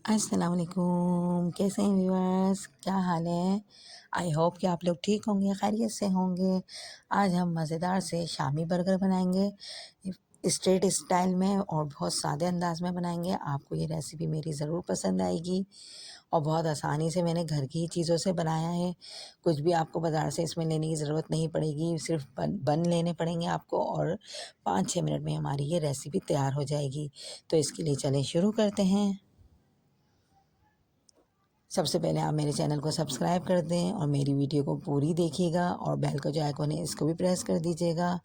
अस्सलाम वालेकुम। कैसे हैं व्यूअर्स, क्या हाल है? आई होप कि आप लोग ठीक होंगे, खैरियत से होंगे। आज हम मज़ेदार से शामी बर्गर बनाएंगे स्ट्रीट स्टाइल में और बहुत सादे अंदाज में बनाएंगे। आपको ये रेसिपी मेरी ज़रूर पसंद आएगी और बहुत आसानी से मैंने घर की ही चीज़ों से बनाया है। कुछ भी आपको बाज़ार से इसमें लेने की ज़रूरत नहीं पड़ेगी, सिर्फ बन लेने पड़ेंगे आपको और 5-6 मिनट में हमारी ये रेसिपी तैयार हो जाएगी। तो इसके लिए चलें शुरू करते हैं। सबसे पहले आप मेरे चैनल को सब्सक्राइब कर दें और मेरी वीडियो को पूरी देखिएगा और बेल का जो आइकॉन है इसको भी प्रेस कर दीजिएगा।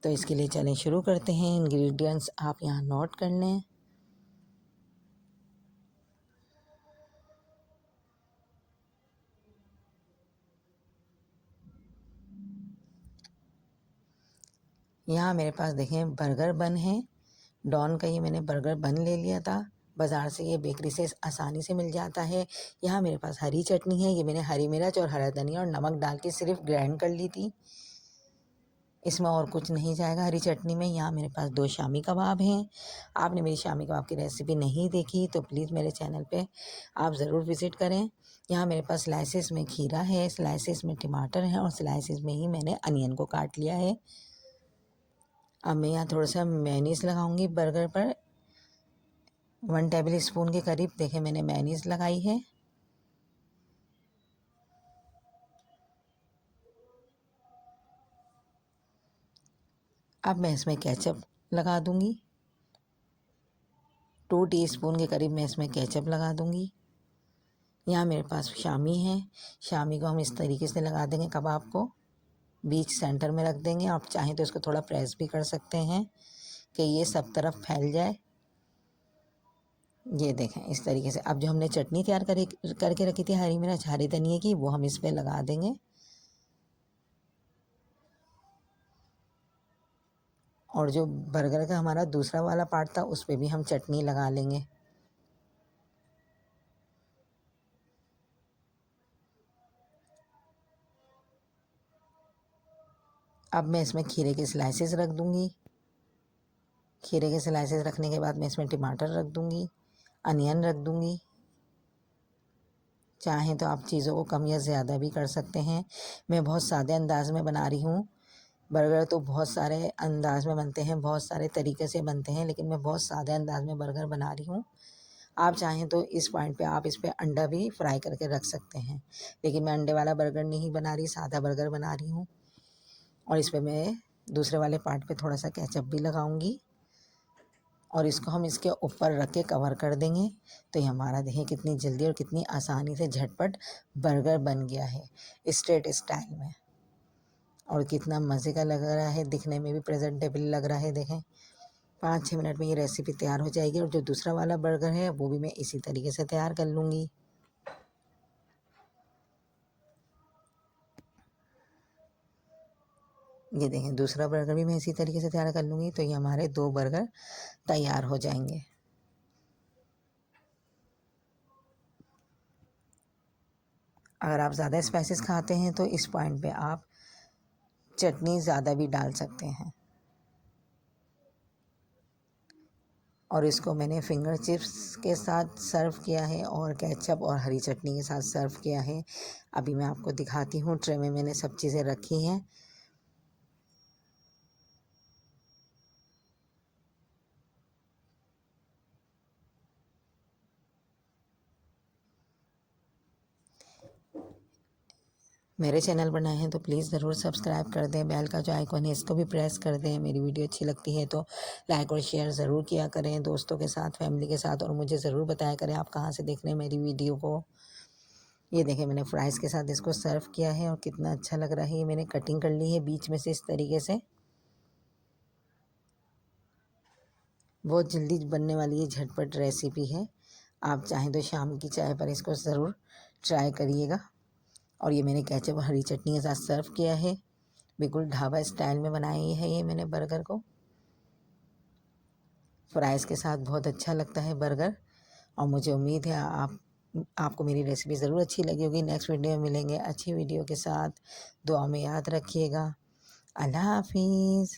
तो इसके लिए चलें शुरू करते हैं। इंग्रेडिएंट्स आप यहाँ नोट कर लें। यहाँ मेरे पास देखें बर्गर बन है। डॉन का ये मैंने बर्गर बन ले लिया था। बाज़ार से ये बेकरी से आसानी से मिल जाता है। यहाँ मेरे पास हरी चटनी है। ये मैंने हरी मिर्च और हरा धनिया और नमक डाल के सिर्फ ग्राइंड कर ली थी। इसमें और कुछ नहीं जाएगा हरी चटनी में। यहाँ मेरे पास 2 शामी कबाब हैं। आपने मेरी शामी कबाब की रेसिपी नहीं देखी तो प्लीज़ मेरे चैनल पे आप ज़रूर विज़िट करें। यहाँ मेरे पास स्लाइसेस में खीरा है, स्लाइसेस में टमाटर है और स्लाइसेस में ही मैंने अनियन को काट लिया है। अब मैं यहाँ थोड़ा सा मेयोनीज़ लगाऊंगी बर्गर पर। 1 टेबल स्पून के करीब देखें मैंने मेयोनीज़ लगाई है। अब मैं इसमें केचप लगा दूंगी। 2 टीस्पून के करीब मैं इसमें केचप लगा दूंगी। यहाँ मेरे पास शामी है। शामी को हम इस तरीके से लगा देंगे, कबाब को बीच सेंटर में रख देंगे। आप चाहें तो इसको थोड़ा प्रेस भी कर सकते हैं कि ये सब तरफ फैल जाए। ये देखें इस तरीके से। अब जो हमने चटनी तैयार करके रखी थी हरी मिर्च हरे धनिए की, वो हम इस पर लगा देंगे। और जो बर्गर का हमारा दूसरा वाला पार्ट था उस पर भी हम चटनी लगा लेंगे। अब मैं इसमें खीरे के स्लाइसेस रख दूंगी। खीरे के स्लाइसेस रखने के बाद मैं इसमें टमाटर रख दूंगी, अनियन रख दूंगी। चाहें तो आप चीज़ों को कम या ज़्यादा भी कर सकते हैं। मैं बहुत सादे अंदाज में बना रही हूँ। बर्गर तो बहुत सारे अंदाज में बनते हैं, बहुत सारे तरीके से बनते हैं, लेकिन मैं बहुत सादे अंदाज में बर्गर बना रही हूँ। आप चाहें तो इस पॉइंट पे आप इस पे अंडा भी फ्राई करके रख सकते हैं, लेकिन मैं अंडे वाला बर्गर नहीं बना रही, सादा बर्गर बना रही हूँ। और इस पे मैं दूसरे वाले पार्ट पे थोड़ा सा केचप भी लगाऊंगी और इसको हम इसके ऊपर रख के कवर कर देंगे। तो ये हमारा देखें कितनी जल्दी और कितनी आसानी से झटपट बर्गर बन गया है स्ट्रीट स्टाइल में। और कितना मज़े का लग रहा है, दिखने में भी प्रेजेंटेबल लग रहा है। देखें 5-6 मिनट में ये रेसिपी तैयार हो जाएगी। और जो दूसरा वाला बर्गर है वो भी मैं इसी तरीके से तैयार कर लूँगी। ये देखें दूसरा बर्गर भी मैं इसी तरीके से तैयार कर लूँगी। तो ये हमारे 2 बर्गर तैयार हो जाएंगे। अगर आप ज़्यादा स्पाइसेस खाते हैं तो इस पॉइंट पे आप चटनी ज़्यादा भी डाल सकते हैं। और इसको मैंने फिंगर चिप्स के साथ सर्व किया है और केचप और हरी चटनी के साथ सर्व किया है। अभी मैं आपको दिखाती हूँ। ट्रे में मैंने सब चीज़ें रखी हैं। मेरे चैनल पर नए हैं तो प्लीज़ ज़रूर सब्सक्राइब कर दें। बेल का जो आइकॉन है इसको भी प्रेस कर दें। मेरी वीडियो अच्छी लगती है तो लाइक और शेयर ज़रूर किया करें दोस्तों के साथ, फैमिली के साथ। और मुझे ज़रूर बताया करें आप कहाँ से देख रहे हैं मेरी वीडियो को। ये देखें मैंने फ्राइज़ के साथ इसको सर्व किया है और कितना अच्छा लग रहा है। ये मैंने कटिंग कर ली है बीच में से इस तरीके से। बहुत जल्दी बनने वाली ये झटपट रेसिपी है। आप चाहें तो शाम की चाय पर इसको ज़रूर ट्राई करिएगा। और ये मैंने केचप हरी चटनी के साथ सर्व किया है। बिल्कुल ढाबा स्टाइल में बनाई है ये मैंने बर्गर को। फ्राइज़ के साथ बहुत अच्छा लगता है बर्गर। और मुझे उम्मीद है आपको मेरी रेसिपी ज़रूर अच्छी लगी होगी। नेक्स्ट वीडियो में मिलेंगे अच्छी वीडियो के साथ। दुआ में याद रखिएगा। अल्लाह हाफिज़।